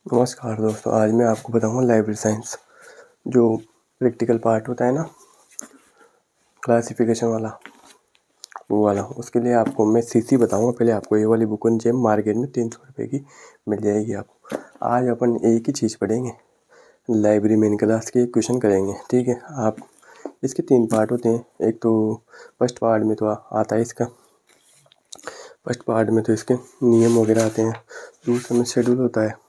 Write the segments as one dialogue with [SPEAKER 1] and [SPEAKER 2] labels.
[SPEAKER 1] नमस्कार दोस्तों, आज मैं आपको बताऊंगा लाइब्रेरी साइंस जो प्रैक्टिकल पार्ट होता है ना, क्लासिफिकेशन वाला, वो वाला। उसके लिए आपको मैं सीसी बताऊंगा। पहले आपको ये वाली बुक होनी चाहिए, मार्केट में 300 रुपये की मिल जाएगी आपको। आज अपन एक ही चीज़ पढ़ेंगे, लाइब्रेरी मेन क्लास के क्वेश्चन करेंगे, ठीक है। आप इसके 3 पार्ट होते हैं। एक तो फर्स्ट पार्ट में तो आता है इसका, फर्स्ट पार्ट में तो इसके नियम वगैरह आते हैं। दूसरे में शेड्यूल होता है,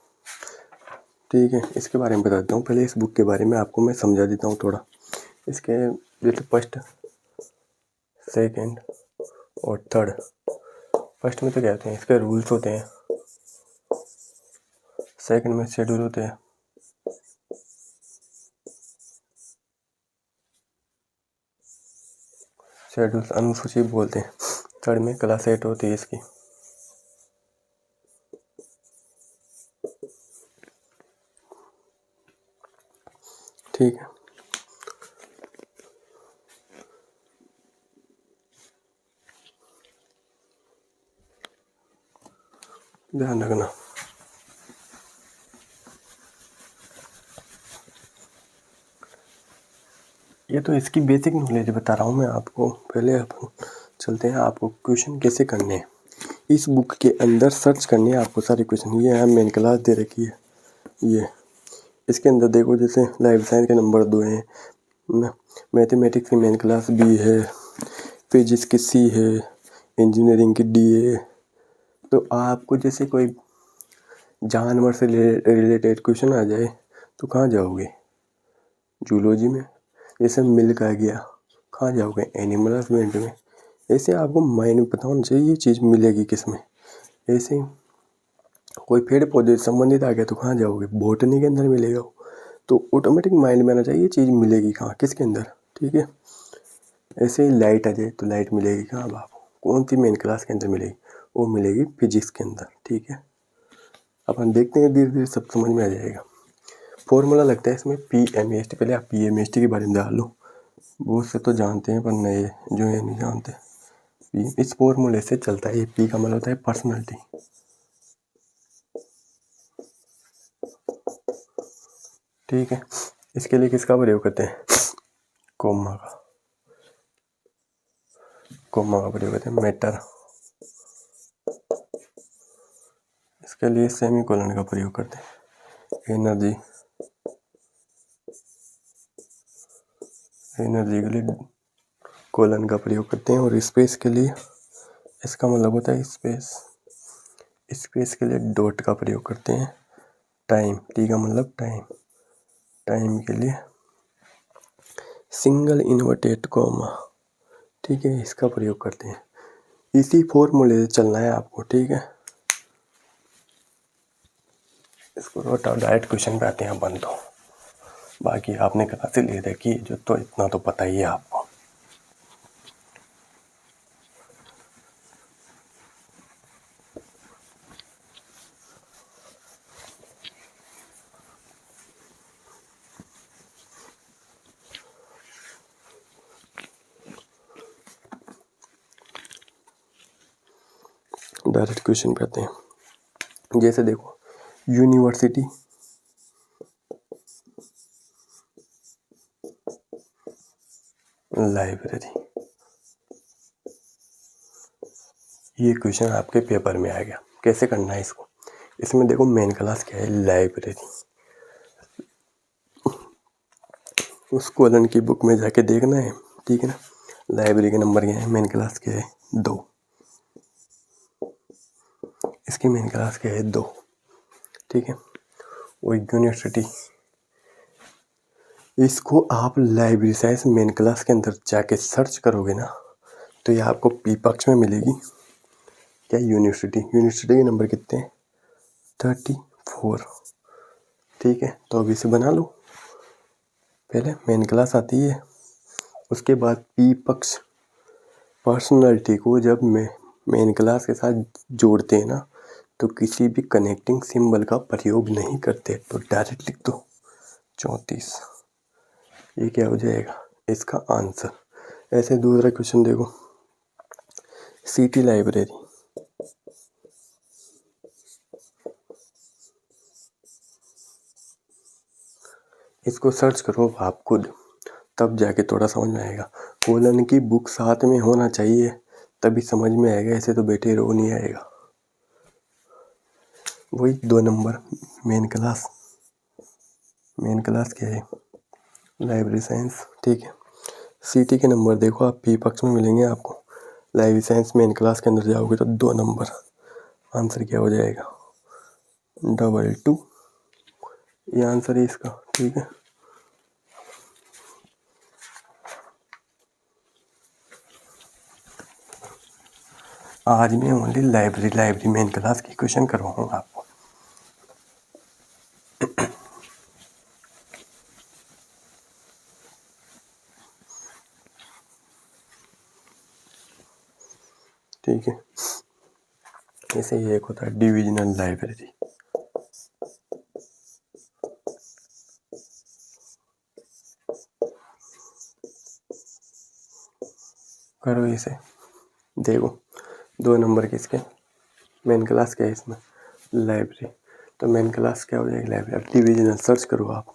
[SPEAKER 1] ठीक है। इसके बारे में बताता हूँ। पहले इस बुक के बारे में आपको मैं समझा देता हूँ थोड़ा। इसके जैसे फर्स्ट, सेकंड और थर्ड। फर्स्ट में तो क्या होते हैं, इसके रूल्स होते हैं। सेकंड में शेड्यूल होते हैं। शेड्यूल अनुसूची बोलते हैं। थर्ड में क्लास 8 होती है इसकी। ठीक है, ध्यान रखना। ये तो इसकी बेसिक नॉलेज बता रहा हूँ मैं आपको। पहले अपन चलते हैं, आपको क्वेश्चन कैसे करने हैं। इस बुक के अंदर सर्च करने हैं आपको सारे क्वेश्चन। ये है मेन क्लास दे रखी है। ये इसके अंदर देखो, जैसे लाइफ साइंस के नंबर 2 हैं ना, मैथमेटिक्स की मेन क्लास बी है, फिजिक्स की सी है, इंजीनियरिंग की डी है। तो आपको जैसे कोई जानवर से रिलेटेड क्वेश्चन आ जाए तो कहाँ जाओगे? जूलॉजी में। जैसे मिल्क आ गया, कहाँ जाओगे? एनिमल हस्बेंड्री में। ऐसे आपको माइंड में पता होना चाहिए ये चीज़ मिलेगी किस में। ऐसे कोई पेड़ पौधे से संबंधित आ गया तो कहाँ जाओगे? बॉटनी के अंदर मिलेगा। तो ऑटोमेटिक माइंड में आना चाहिए ये चीज़ मिलेगी कहाँ, किसके अंदर, ठीक है। ऐसे ही लाइट आ जाए तो लाइट मिलेगी कहाँ अब आपको? कौन सी मेन क्लास के अंदर मिलेगी? वो मिलेगी फिजिक्स के अंदर, ठीक है। अपन देखते हैं, धीरे धीरे सब समझ में आ जाएगा। फॉर्मूला लगता है इसमें PMAST। पहले आप PMAST के बारे में जान लो। बहुत से तो जानते हैं पर नए जो ये नहीं जानते। इस फॉर्मूले से चलता है। ये P का मतलब होता है पर्सनैलिटी, ठीक है। इसके लिए किसका प्रयोग करते हैं? कोमा का प्रयोग करते हैं। मैटर, इसके लिए सेमीकोलन का प्रयोग करते हैं। एनर्जी के लिए कोलन का प्रयोग करते हैं। और स्पेस के लिए, इसका मतलब होता है स्पेस के लिए डॉट का प्रयोग करते हैं। टाइम, टी का मतलब टाइम के लिए सिंगल इन्वर्टेड कॉमा, ठीक है, इसका प्रयोग करते हैं। इसी फॉर्मूले से चलना है आपको, ठीक है। इसको डायरेक्ट क्वेश्चन पे आते हैं अपन तो। बाकी आपने क्लासे ले रखी है जो, तो इतना तो पता ही है आपको। डायरेक्ट क्वेश्चन पे आते हैं। जैसे देखो, यूनिवर्सिटी, लाइब्रेरी, ये क्वेश्चन आपके पेपर में आ गया। कैसे करना है इसको? इसमें देखो मेन क्लास क्या है, लाइब्रेरी। उस कॉलन की बुक में जाके देखना है, ठीक है ना। लाइब्रेरी के नंबर क्या है, मेन क्लास क्या है 2। इसकी मेन क्लास क्या है 2, ठीक है। और यूनिवर्सिटी, इसको आप लाइब्रेरी साइंस मेन क्लास के अंदर जाके सर्च करोगे ना, तो ये आपको पी पक्ष में मिलेगी। क्या? यूनिवर्सिटी के नंबर कितने हैं? 34, ठीक है। तो अब इसे बना लो। पहले मेन क्लास आती है, उसके बाद पी पक्ष। पर्सनैलिटी को जब मेन क्लास के साथ जोड़ते हैं ना, तो किसी भी कनेक्टिंग सिंबल का प्रयोग नहीं करते। तो डायरेक्ट लिख दो 34। ये क्या हो जाएगा इसका आंसर। ऐसे दूसरा क्वेश्चन देखो, सिटी लाइब्रेरी, इसको सर्च करो आप खुद, तब जाके थोड़ा समझ में आएगा। कोलन की बुक साथ में होना चाहिए तभी समझ में आएगा, ऐसे तो बैठे रहो नहीं आएगा। वही 2 नंबर मेन क्लास क्या है, लाइब्रेरी साइंस, ठीक है। सीटी के नंबर देखो आप पी पक्ष में मिलेंगे आपको। लाइब्रेरी साइंस मेन क्लास के अंदर जाओगे तो 2 नंबर, आंसर क्या हो जाएगा 22, ये आंसर है इसका, ठीक है। आज मैं ओनली लाइब्रेरी मेन क्लास की क्वेश्चन करवाऊंगा आपको। ठीक है, ऐसे ही एक होता है डिविजनल लाइब्रेरी। करो इसे, देखो 2 नंबर किसके, मेन क्लास क्या है इसमें, लाइब्रेरी। तो मेन क्लास क्या हो जाएगी, लाइब्रेरी। अब डिविजनल सर्च करो आप,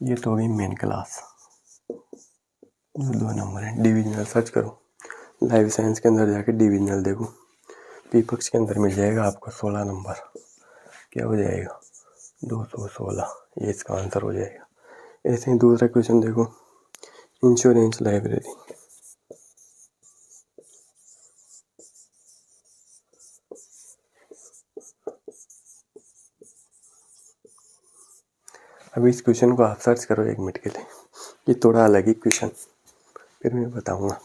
[SPEAKER 1] ये तो हो गई मेन क्लास, 2 नंबर है। डिविजनल सर्च करो, लाइफ साइंस के अंदर जाके डिविजनल देखो, पीपक्स के अंदर मिल जाएगा आपको 16 नंबर, क्या हो जाएगा 216, ये इसका आंसर हो जाएगा। ऐसे ही दूसरा क्वेश्चन देखो, इंश्योरेंस लाइब्रेरी, अब इस क्वेश्चन को आप सर्च करो 1 मिनट के लिए, ये थोड़ा अलग ही क्वेश्चन, फिर मैं बताऊंगा।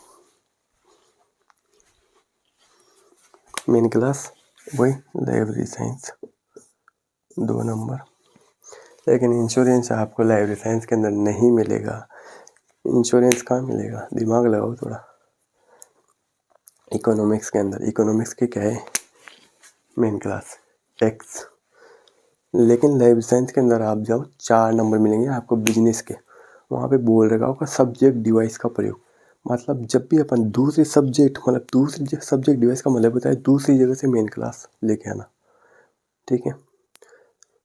[SPEAKER 1] मेन क्लास वही लाइब्रेरी साइंस 2 नंबर, लेकिन इंश्योरेंस आपको लाइब्रेरी साइंस के अंदर नहीं मिलेगा। इंश्योरेंस कहाँ मिलेगा, दिमाग लगाओ थोड़ा। इकोनॉमिक्स के अंदर, इकोनॉमिक्स के क्या है मेन क्लास एक्स, लेकिन लाइफ साइंस के अंदर आप जाओ 4 नंबर मिलेंगे आपको बिजनेस के, वहाँ पे बोल रखा होगा सब्जेक्ट डिवाइस का प्रयोग। मतलब जब भी अपन दूसरे सब्जेक्ट, मतलब दूसरी सब्जेक्ट डिवाइस का मतलब होता है दूसरी जगह से मेन क्लास लेके आना, ठीक है।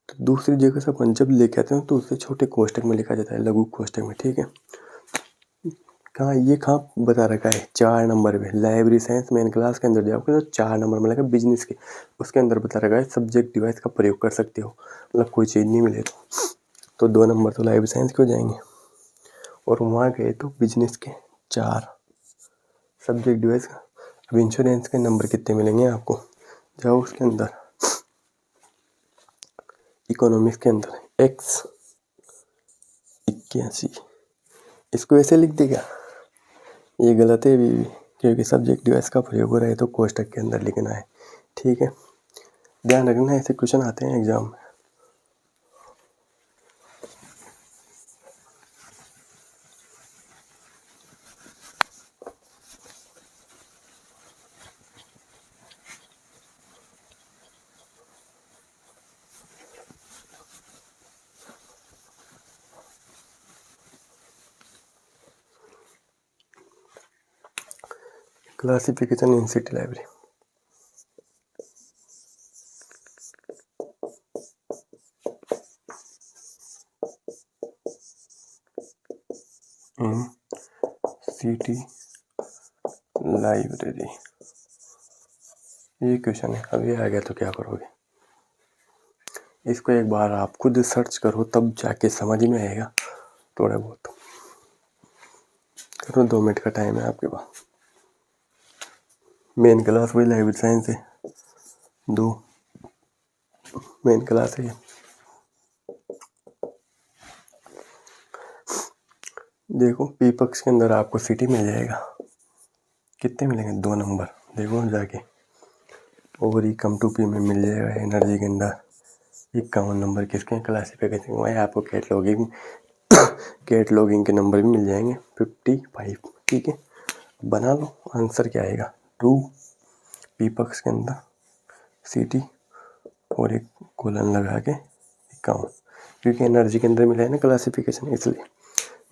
[SPEAKER 1] तो दूसरी जगह से अपन जब लेके आते हैं तो उसे छोटे कोष्टक में लिखा जाता है, लघु कोष्टक में, ठीक है। कहाँ बता रखा है 4 नंबर पे, लाइब्रेरी साइंस मेन क्लास के अंदर जाओगे तो 4 नंबर मिलेगा बिजनेस के, उसके अंदर बता रखा है सब्जेक्ट डिवाइस का प्रयोग कर सकते हो, मतलब कोई चीज़ नहीं मिले तो 2 नंबर तो लाइब्रेरी साइंस के हो जाएंगे। और वहाँ गए तो बिजनेस के 4 सब्जेक्ट डिवाइस का। अब इंश्योरेंस के नंबर कितने मिलेंगे आपको, जाओ उसके अंदर इकोनॉमिक्स के अंदर एक्स 81, इसको ऐसे लिख देगा, ये गलत है भी, क्योंकि सब्जेक्ट डिवाइस का प्रयोग हो रहा है तो कोष्टक के अंदर लिखना है, ठीक है। ध्यान रखना ऐसे क्वेश्चन आते हैं एग्जाम में। क्लासिफिकेशन इन सिटी लाइब्रेरी, इन सिटी लाइब्रेरी, ये क्वेश्चन है। अब ये आ गया तो क्या करोगे, इसको एक बार आप खुद सर्च करो तब जाके समझ में आएगा थोड़ा बहुत। करो, 2 मिनट का टाइम है आपके पास। मेन क्लास वही लाइब्रेरी साइंस है, 2 मेन क्लास है। देखो पी पक्ष के अंदर आपको सिटी मिल जाएगा, कितने मिलेंगे 2 नंबर, देखो जाके। और ई कम टू पी में मिल जाएगा एनर्जी के अंदर 51 नंबर, किसके क्लासिफिकेशन, वही आपको कैटलॉगिंग के नंबर भी मिल जाएंगे 55, ठीक है। बना लो, आंसर क्या आएगा 2, पी पक्ष के अंदर सिटी और एक कोलन लगा के 51, क्योंकि एनर्जी के अंदर मिला है ना क्लासिफिकेशन, इसलिए।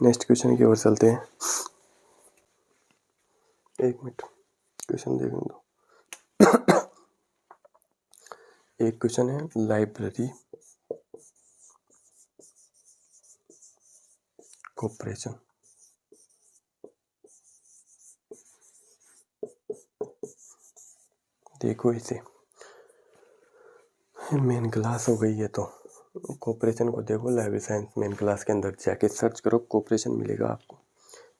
[SPEAKER 1] नेक्स्ट क्वेश्चन की ओर चलते हैं, 1 मिनट क्वेश्चन देखने दो। एक क्वेश्चन है लाइब्रेरी कॉपरेशन। देखो इसे मेन क्लास हो गई है, तो कॉपरेशन को देखो लाइब्रेरी साइंस मेन क्लास के अंदर जाके सर्च करो, कॉपरेशन मिलेगा आपको,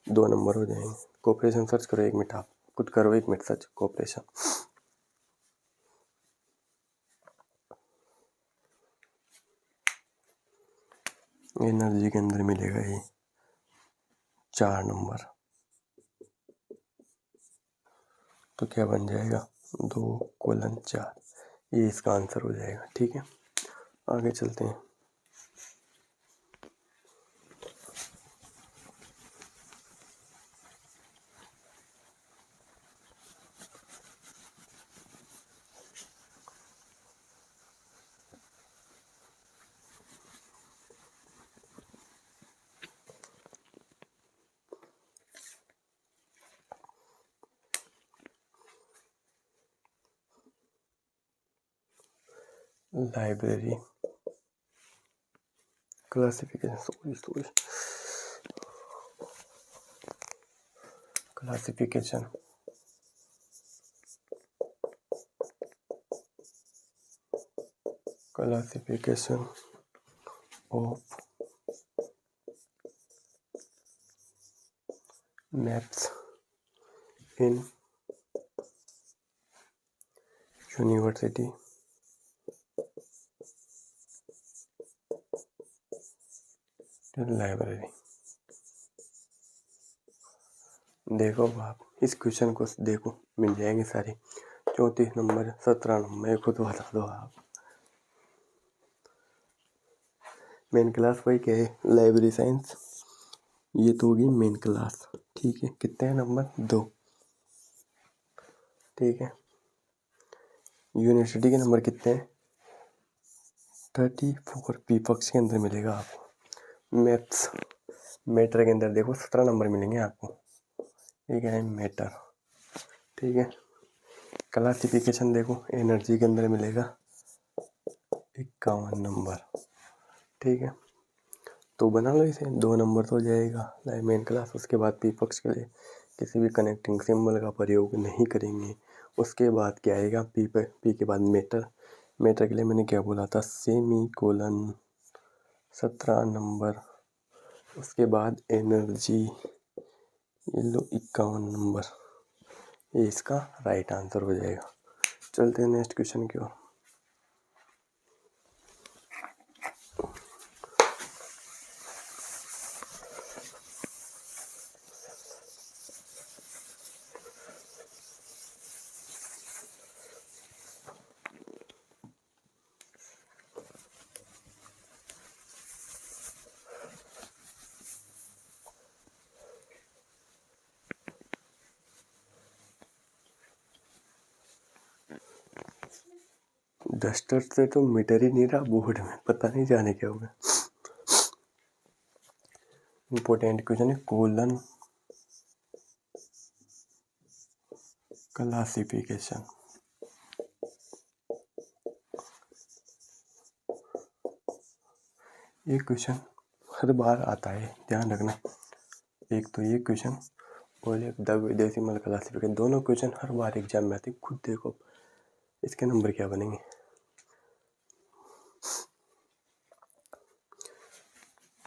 [SPEAKER 1] 2 नंबर हो जाएंगे। कॉपरेशन सर्च करो, 1 मिनट आप खुद करो, 1 मिनट सर्च कॉपरेशन। एनर्जी के अंदर मिलेगा ये 4 नंबर, तो क्या बन जाएगा 2:4, ये इसका आंसर हो जाएगा। ठीक है, आगे चलते हैं। Library classification, classification classification of maps in university library. देखो आप इस क्वेश्चन को देखो, मिल जाएंगे सारे, 34 नंबर, 17 नंबर, खुद बता दो आप। मेन क्लास वही क्या है, लाइब्रेरी साइंस, ये तो होगी मेन क्लास। ठीक है, कितने हैं नंबर, 2। ठीक है, यूनिवर्सिटी के नंबर कितने हैं, 34। पी पक्ष के अंदर मिलेगा आपको। मैथ्स मैटर के अंदर देखो 17 नंबर मिलेंगे आपको, ये क्या है मैटर। ठीक है, क्लासिफिकेशन देखो एनर्जी के अंदर मिलेगा 51 नंबर। ठीक है, तो बना लो इसे, 2 नंबर तो हो जाएगा मेन क्लास। उसके बाद पी पक्ष के लिए किसी भी कनेक्टिंग सिंबल का प्रयोग नहीं करेंगे। उसके बाद क्या आएगा, पी के बाद मैटर। मैटर के लिए मैंने क्या बोला था, सेमी कोलन, 17 नंबर। उसके बाद एनर्जी, ये लो 51 नंबर, ये इसका राइट आंसर हो जाएगा। चलते हैं नेक्स्ट क्वेश्चन की ओर। डस्टर से तो मीटर ही नहीं रहा बोर्ड में, पता नहीं जाने क्या होगा। इंपॉर्टेंट क्वेश्चन है, कोलन क्लासिफिकेशन। ये क्वेश्चन हर बार आता है, ध्यान रखना। एक तो ये क्वेश्चन और एक डेसिमल क्लासिफिकेशन, दोनों क्वेश्चन हर बार एग्जाम में आते हैं। खुद देखो इसके नंबर क्या बनेंगे।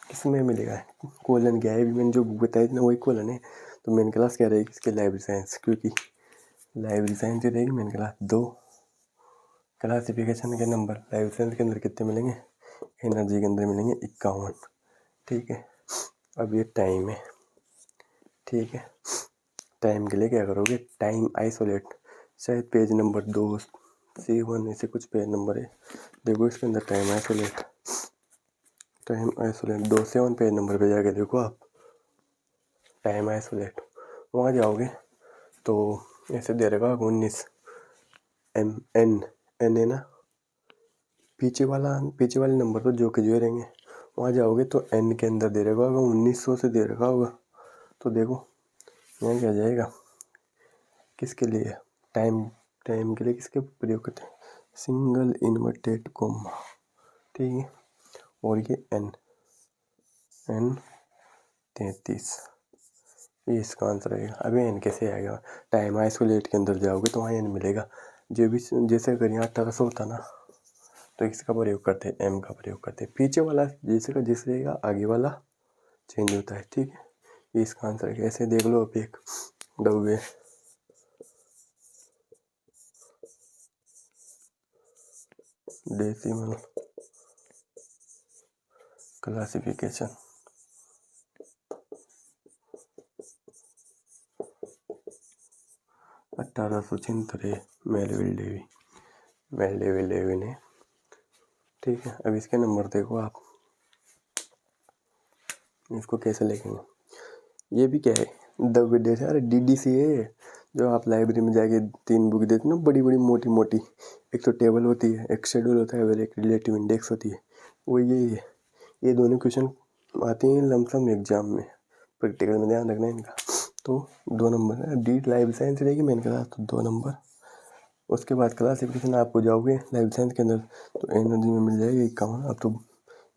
[SPEAKER 1] किसमें मिलेगा, कोलन क्या है, मैंने जो बताया ना वही कोलन है। तो मेन क्लास क्या रहेगी इसके, लाइब्रेरी साइंस, क्योंकि लाइब्रेरी साइंस ही रहेगी मेन क्लास। 2 क्लासिफिकेशन के नंबर लाइब्रेरी साइंस के अंदर कितने मिलेंगे, एनर्जी के अंदर मिलेंगे 51। ठीक है, अब ये टाइम है। ठीक है, टाइम के लिए क्या करोगे, टाइम आइसोलेट, शायद पेज नंबर 2C1 ऐसे कुछ पेज नंबर है, देखो इसके अंदर time isolate 2C1 page number पे जाके देखो आप, टाइम आइसोलेट, वहाँ जाओगे तो ऐसे दे रहेगा 19 एन है ना, पीछे वाले नंबर तो जो के जो रहेंगे। वहाँ जाओगे तो एन के अंदर दे रहेगा 1900 से दे रखा होगा। तो देखो यहाँ क्या जाएगा, किसके लिए, टाइम के लिए किसके प्रयोग करते हैं, सिंगल इन्वर्टेड कोमा। ठीक है, और ये एन 33, ये इसका आंसर आएगा। अभी एन कैसे आएगा, टाइम आइसोलेट के अंदर जाओगे तो वहाँ एन मिलेगा। जो भी जैसे अगर यहाँ 1800 होता ना तो इसका प्रयोग करते, एम का प्रयोग करते। पीछे वाला जैसे का जैसे रहेगा आगे वाला चेंज होता है, ठीक है। ये इसका आंसर है। ऐसे देख लो अब एक डब्बे डेसिमल क्लासिफिकेशन, मेलविल डेवी ने, ठीक है। अब इसके नंबर देखो आप, इसको कैसे लिखेंगे। ये भी क्या है, द विदेश, अरे DDC है। जो आप लाइब्रेरी में जाके 3 बुक देते ना, बड़ी बड़ी मोटी मोटी, एक तो टेबल होती है, एक शेड्यूल होता है और एक रिलेटिव इंडेक्स होती है, वो यही है। ये दोनों क्वेश्चन आते हैं लमसम एग्जाम में, प्रैक्टिकल में ध्यान रखना है इनका। तो 2 नंबर है। डी लाइफ साइंस रहेगी मेन क्लास, तो 2 नंबर। उसके बाद क्लासिफिकेशन आपको जाओगे लाइफ साइंस के अंदर तो एनर्जी में मिल जाएगी 51। अब तो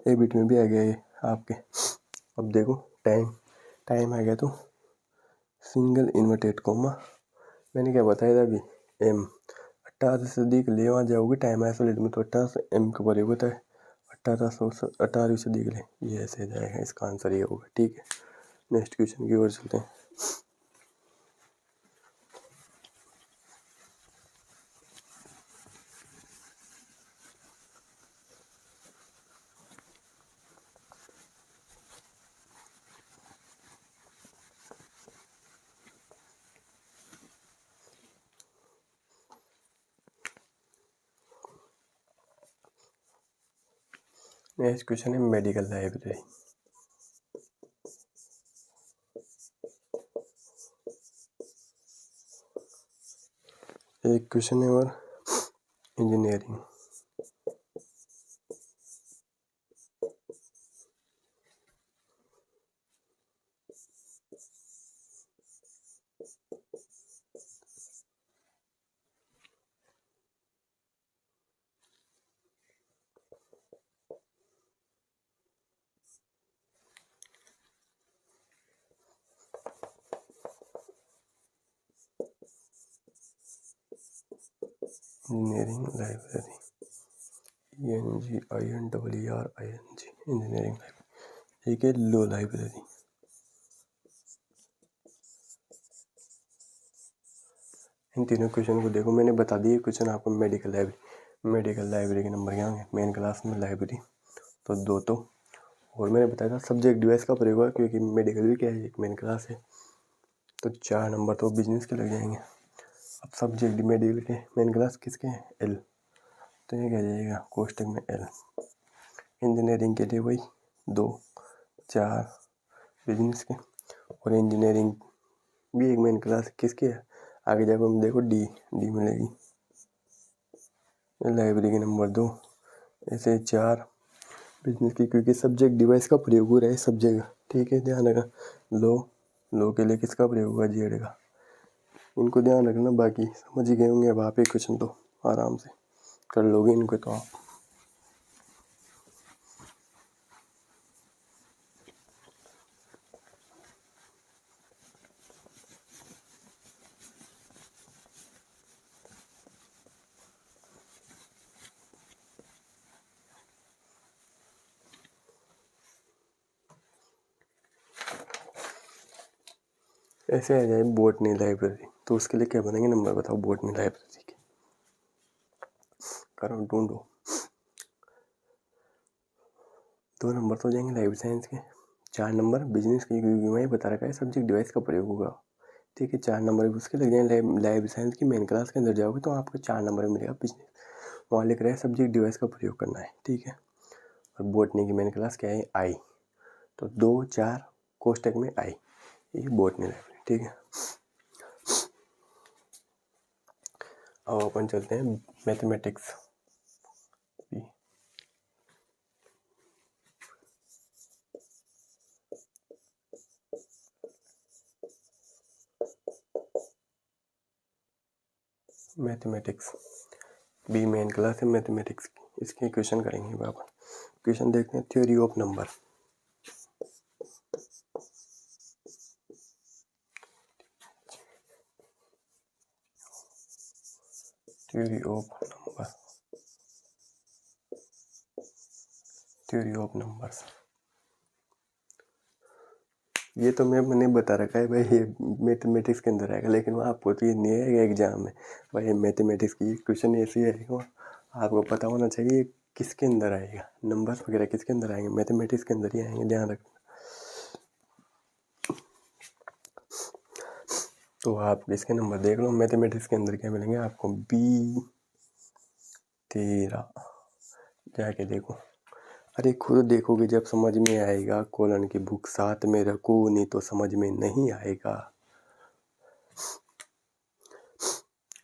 [SPEAKER 1] ए बीट में भी आ गया ये आपके। अब देखो टाइम आ गया तो सिंगल इन्वर्टेड कोमा, मैंने क्या बताया था अभी, एम 18 सदी के लिए वहाँ जाओगे टाइम आइसोलेट में तो 18 एम का प्रयोग होता है। 18वीं सदी के लिए ये ऐसे जाएगा, इसका आंसर ये होगा, ठीक है। नेक्स्ट क्वेश्चन की ओर चलते हैं। नेक्स्ट क्वेश्चन है मेडिकल लाइब्रेरी। एक क्वेश्चन है और engineering. Engineering library, ENGINERING, engineering library. एक है लो लाइब्रेरी। इन तीनों क्वेश्चन को देखो, मैंने बता दिए क्वेश्चन आपको। मेडिकल लाइब्रेरी के नंबर क्या होंगे मेन क्लास में, लाइब्रेरी तो 2 तो, और मैंने बताया था सब्जेक्ट डिवाइस का प्रयोग हुआ क्योंकि मेडिकल भी क्या है एक मेन क्लास है, तो 4 नंबर तो बिजनेस के लग जाएंगे। अब सब्जेक्ट मेडिकल के मेन क्लास किसके हैं, एल, तो ये क्या जाएगा कोष्टक में एल। इंजीनियरिंग के लिए वही 2 4 बिजनेस के, और इंजीनियरिंग भी एक मेन क्लास किसके है, आगे जाकर हम देखो डी मिलेगी। लाइब्रेरी के नंबर 2, ऐसे 4 बिजनेस की, क्योंकि सब्जेक्ट डिवाइस का प्रयोग हो रहा है सब्जेक्ट, ठीक है ध्यान रखना। लो के लिए किसका प्रयोग हुआ, जेड का, इनको ध्यान रखना। बाकी समझ ही गए होंगे अब आप, एक क्वेश्चन तो आराम से कर लोगे इनको तो आप। ऐसे आ जाए बोटनी लाइब्रेरी, तो उसके लिए क्या बनेंगे नंबर बताओ बोटनी लाइब्रेरी के, करो ढूंढो। 2 नंबर तो हो जाएंगे लाइफ साइंस के, 4 नंबर बिजनेस के, क्योंकि वही बता रखा है सब्जेक्ट डिवाइस का प्रयोग होगा, ठीक है। 4 नंबर उसके लग जाएंगे। लाइफ साइंस की मेन क्लास के अंदर जाओगे तो आपको 4 नंबर मिलेगा बिजनेस, वहाँ लिख रहा है सब्जेक्ट डिवाइस का प्रयोग करना है, ठीक है। और बोटनी की मेन क्लास क्या है, आई, तो 2 4 कोष्टक में आई, ये बोटनी लाइब्रेरी, ठीक है। अब अपन चलते हैं मैथमेटिक्स। मैथमेटिक्स बी मेन क्लास है मैथमेटिक्स की, इसके क्वेश्चन करेंगे अपन। क्वेश्चन देखते हैं, theory of number. Theory of number, theory of numbers. ये तो मैंने बता रखा है भाई, ये मैथमेटिक्स के अंदर आएगा, लेकिन वहाँ आपको तो ये नहीं आएगा एग्जाम में भाई। मैथमेटिक्स की क्वेश्चन ऐसी आएगा, आपको पता होना चाहिए किसके अंदर आएगा, नंबर्स वगैरह किसके अंदर आएंगे, मैथमेटिक्स के अंदर ही आएंगे, ध्यान रखना। तो आप इसके नंबर देख लो, मैथमेटिक्स के अंदर क्या मिलेंगे आपको, B13 जाके देखो। अरे खुद देखोगे जब समझ में आएगा, कॉलन की बुक साथ में रखो, नहीं तो समझ में नहीं आएगा।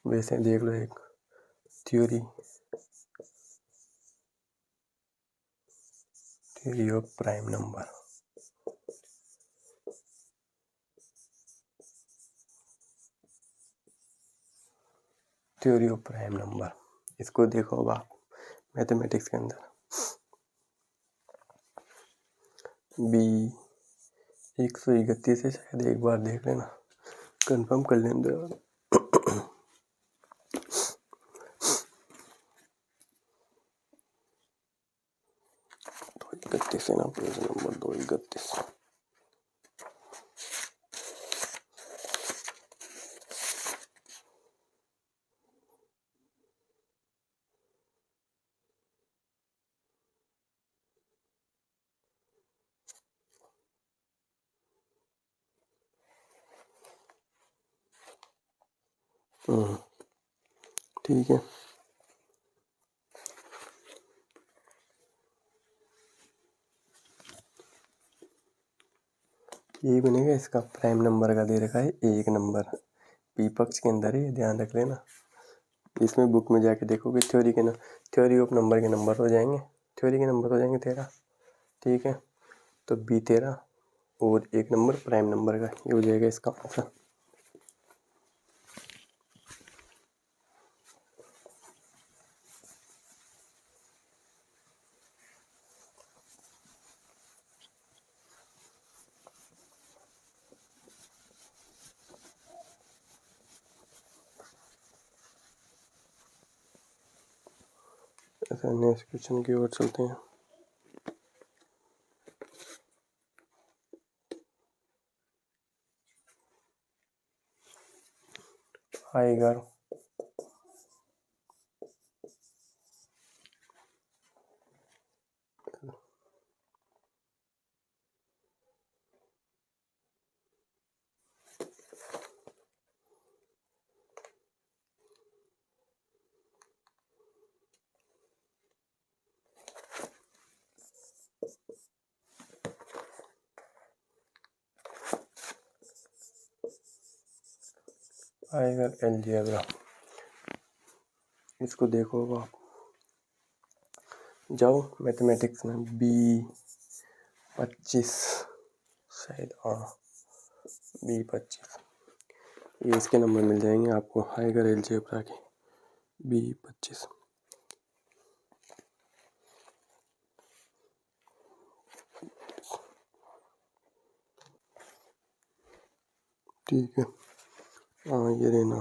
[SPEAKER 1] वैसे देख लो एक theory of prime number, theory of prime number, इसको देखो अब आप मैथमेटिक्स के अंदर। B131 है शायद, एक बार देख लेना, कंफर्म कर लेना। 231 है ना, पेज नंबर 231। ठीक है, ये बनेगा, इसका प्राइम नंबर का दे रखा है 1 नंबर, पी पक्ष के अंदर है, ध्यान रख लेना। इसमें बुक में जाके देखोगे थ्योरी के थ्योरी ऑफ नंबर के नंबर हो जाएंगे, थ्योरी के नंबर हो जाएंगे 13, ठीक है। तो B13 और 1 नंबर प्राइम नंबर का, ये हो जाएगा इसका आंसर। नेक्स्ट क्वेश्चन की ओर चलते हैं। आएगा अलजेब्रा, इसको देखो आप, जाओ मैथमेटिक्स में B25 शायद, हाँ B25, ये इसके नंबर मिल जाएंगे आपको, हाइगर अलजेब्रा के B25। ठीक है, हाँ ये रहना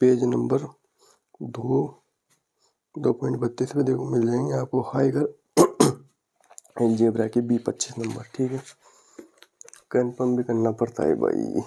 [SPEAKER 1] पेज नंबर 2.32 पे देखो मिल जाएंगे आपको हाइगर अलजेब्रा के B25 नंबर, ठीक है। कंफर्म भी करना पड़ता है भाई।